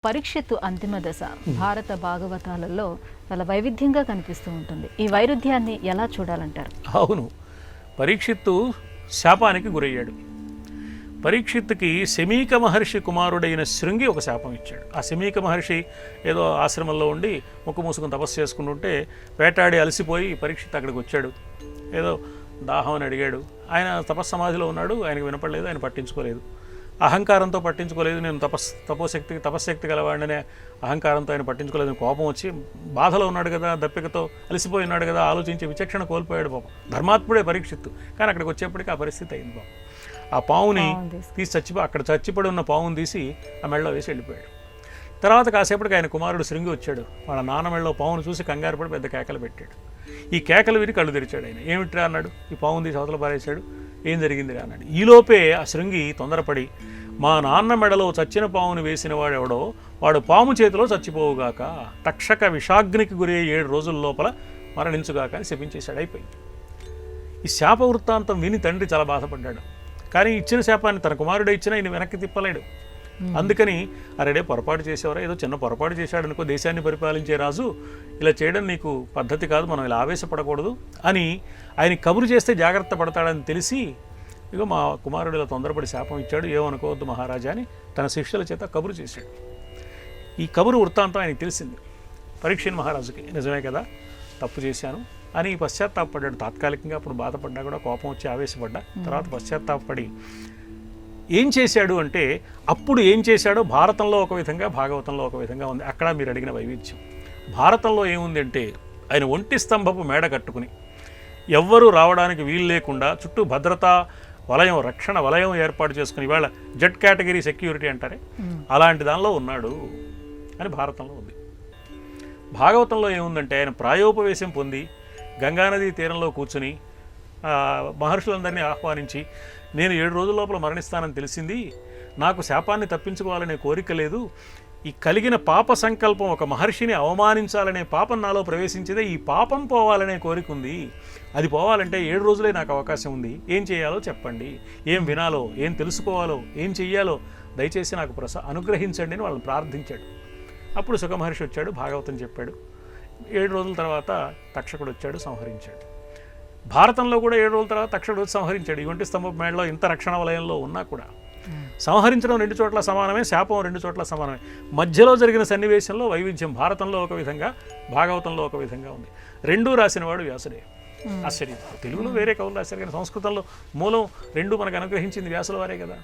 పరీక్షిత్తు అంతిమ దశ భారత భాగవతాలలో చాలా వైవిధ్యంగా కనిపిస్తూ ఉంటుంది. ఈ వైరుధ్యాన్ని ఎలా చూడాలంటారు? అవును, పరీక్షిత్తు శాపానికి గురయ్యాడు. పరీక్షిత్తుకి శమీక మహర్షి కుమారుడైన శృంగి ఒక శాపం ఇచ్చాడు. ఆ శమీక మహర్షి ఏదో ఆశ్రమంలో ఉండి ముక్కు మూసుకుని తపస్సు చేసుకుంటుంటే వేటాడి అలసిపోయి పరీక్షిత్ అక్కడికి వచ్చాడు. ఏదో దాహం అని అడిగాడు. ఆయన తపస్సమాధిలో ఉన్నాడు, ఆయనకు వినపడలేదు, ఆయన పట్టించుకోలేదు. అహంకారంతో పట్టించుకోలేదు. నేను తపశ్శక్తి గలవాడినే అహంకారంతో ఆయన పట్టించుకోలేదు. కోపం వచ్చి బాధలో ఉన్నాడు కదా, దప్పికతో అలసిపోయి ఉన్నాడు కదా, ఆలోచించి విచక్షణ కోల్పోయాడు పాపం. ధర్మాత్ముడే పరీక్షిత్తు, కానీ అక్కడికి వచ్చేప్పటికి ఆ పరిస్థితి అయింది పాపం. ఆ పావుని తీసి అక్కడ చచ్చిపడి ఉన్న పావుని తీసి ఆ మెడలో వేసి వెళ్ళిపోయాడు. తర్వాత కాసేపటికి ఆయన కుమారుడు శృంగి వచ్చాడు. వాళ్ళ నాన్న మెడలో పావును చూసి కంగారు పడి పెద్ద కేకలు పెట్టాడు. ఈ కేకలు విని కళ్ళు తెరిచాడు. ఆయన ఏమిట్రా అన్నాడు. ఈ పావుని తీసి అవతల పారేశాడు. ఏం జరిగిందిరా అన్నాడు. ఈలోపే ఆ శృంగి తొందరపడి, మా నాన్న మెడలో చచ్చిన పావును వేసిన వాడెవడో వాడు పాము చేతిలో చచ్చిపోవుగాక, తక్షక విషాగ్నికి గురి 7 రోజుల లోపల మరణించుగాక అని శపించేశాడు. అయిపోయింది. ఈ శాప వృత్తాంతం విని తండ్రి చాలా బాధపడ్డాడు. కానీ ఇచ్చిన శాపాన్ని తన కుమారుడే ఇచ్చినా ఈయన వెనక్కి తిప్పలేడు. అందుకని అరెడే పొరపాటు చేసేవారా, ఏదో చిన్న పొరపాటు చేశాడు అనుకో, దేశాన్ని పరిపాలించే రాజు, ఇలా చేయడం నీకు పద్ధతి కాదు, మనం ఇలా ఆవేశపడకూడదు అని ఆయన కబురు చేస్తే జాగ్రత్త పడతాడని తెలిసి, ఇగో మా కుమారుడు ఇలా తొందరపడి శాపం ఇచ్చాడు, ఏమనుకోవద్దు మహారాజా అని తన శిష్యుల చేత కబురు చేశాడు. ఈ కబురు వృత్తాంతం ఆయనకి తెలిసింది. పరీక్షిత్ మహారాజుకి నిజమే కదా, తప్పు చేశాను అని పశ్చాత్తాపడ్డాడు. తాత్కాలికంగా అప్పుడు బాధపడ్డా కూడా కోపం వచ్చి ఆవేశపడ్డా. తర్వాత పశ్చాత్తాపడి ఏం చేశాడు అంటే, అప్పుడు ఏం చేశాడో భారతంలో ఒక విధంగా, భాగవతంలో ఒక విధంగా ఉంది. అక్కడ మీరు అడిగిన వైవిధ్యం. భారతంలో ఏముంది అంటే, ఆయన ఒంటి స్తంభపు మేడ కట్టుకుని ఎవ్వరూ రావడానికి వీలు లేకుండా చుట్టూ భద్రతా వలయం, రక్షణ వలయం ఏర్పాటు చేసుకుని, ఇవాళ జెడ్ కేటగిరీ సెక్యూరిటీ అంటారే, అలాంటి దానిలో ఉన్నాడు అని భారతంలో ఉంది. భాగవతంలో ఏముందంటే, ఆయన ప్రాయోపవేశం పొంది గంగానదీ తీరంలో కూర్చుని మహర్షులందరినీ ఆహ్వానించి, నేను 7 రోజుల లోపల మరణిస్తానని తెలిసింది, నాకు శాపాన్ని తప్పించుకోవాలనే కోరిక లేదు, ఈ కలిగిన పాప సంకల్పం ఒక మహర్షిని అవమానించాలనే పాపం నాలో ప్రవేశించిదే, ఈ పాపం పోవాలనే కోరిక ఉంది, అది పోవాలంటే 7 రోజులే నాకు అవకాశం ఉంది, ఏం చేయాలో చెప్పండి, ఏం వినాలో, ఏం తెలుసుకోవాలో, ఏం చెయ్యాలో దయచేసి నాకు అనుగ్రహించండి అని వాళ్ళని ప్రార్థించాడు. అప్పుడు సుఖ మహర్షి వచ్చాడు, భాగవతం చెప్పాడు. 7 రోజుల తర్వాత తక్షకుడు వచ్చాడు, సంహరించాడు. భారతంలో కూడా 7 రోజుల తర్వాత తక్షకుడు వచ్చి సంహరించాడు. ఈ ఒంటి స్తంభపు మేడలో ఇంత రక్షణ వలయంలో ఉన్నా కూడా సంహరించడం 2 చోట్ల సమానమే, శాపం 2 చోట్ల సమానమే. మధ్యలో జరిగిన సన్నివేశంలో వైవిధ్యం భారతంలో ఒక విధంగా, భాగవతంలో ఒక విధంగా ఉంది. రెండూ రాసినవాడు వ్యాసుడే. ఆశ్చర్యం. తెలుగులో వేరే కవులు రాశారు, కానీ సంస్కృతంలో మూలం 2 మనకు అనుగ్రహించింది వ్యాసుల వారే కదా.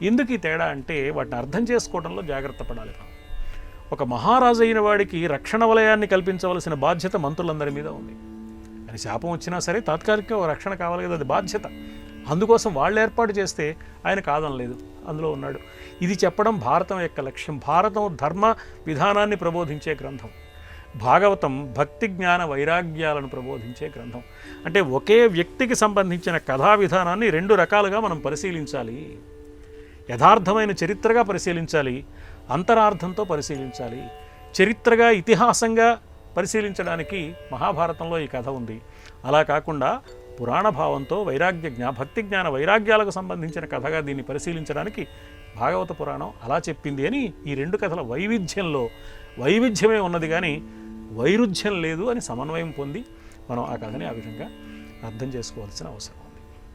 ఎందుకు ఈ తేడా అంటే, వాటిని అర్థం చేసుకోవడంలో జాగ్రత్త పడాలి. ఒక మహారాజు అయిన వాడికి రక్షణ వలయాన్ని కల్పించవలసిన బాధ్యత మంత్రులందరి మీద ఉంది. అని శాపం వచ్చినా సరే తాత్కాలికంగా ఒక రక్షణ కావాలి కదా, అది బాధ్యత. అందుకోసం వాళ్ళు ఏర్పాటు చేస్తే ఆయన కాదనలేదు, అందులో ఉన్నాడు. ఇది చెప్పడం భారతం యొక్క లక్ష్యం. భారతం ధర్మ విధానాన్ని ప్రబోధించే గ్రంథం, భాగవతం భక్తి జ్ఞాన వైరాగ్యాలను ప్రబోధించే గ్రంథం. అంటే ఒకే వ్యక్తికి సంబంధించిన కథా విధానాన్ని 2 రకాలుగా మనం పరిశీలించాలి. యథార్థమైన చరిత్రగా పరిశీలించాలి, అంతరార్థంతో పరిశీలించాలి. చరిత్రగా, ఇతిహాసంగా పరిశీలించడానికి మహాభారతంలో ఈ కథ ఉంది. అలా కాకుండా పురాణ భావంతో భక్తి జ్ఞాన వైరాగ్యాలకు సంబంధించిన కథగా దీన్ని పరిశీలించడానికి భాగవత పురాణం అలా చెప్పింది అని ఈ 2 కథల వైవిధ్యంలో వైవిధ్యమే ఉన్నది కానీ వైరుధ్యం లేదు అని సమన్వయం పొంది మనం ఆ కథని ఆ విధంగా అర్థం చేసుకోవాల్సిన అవసరం.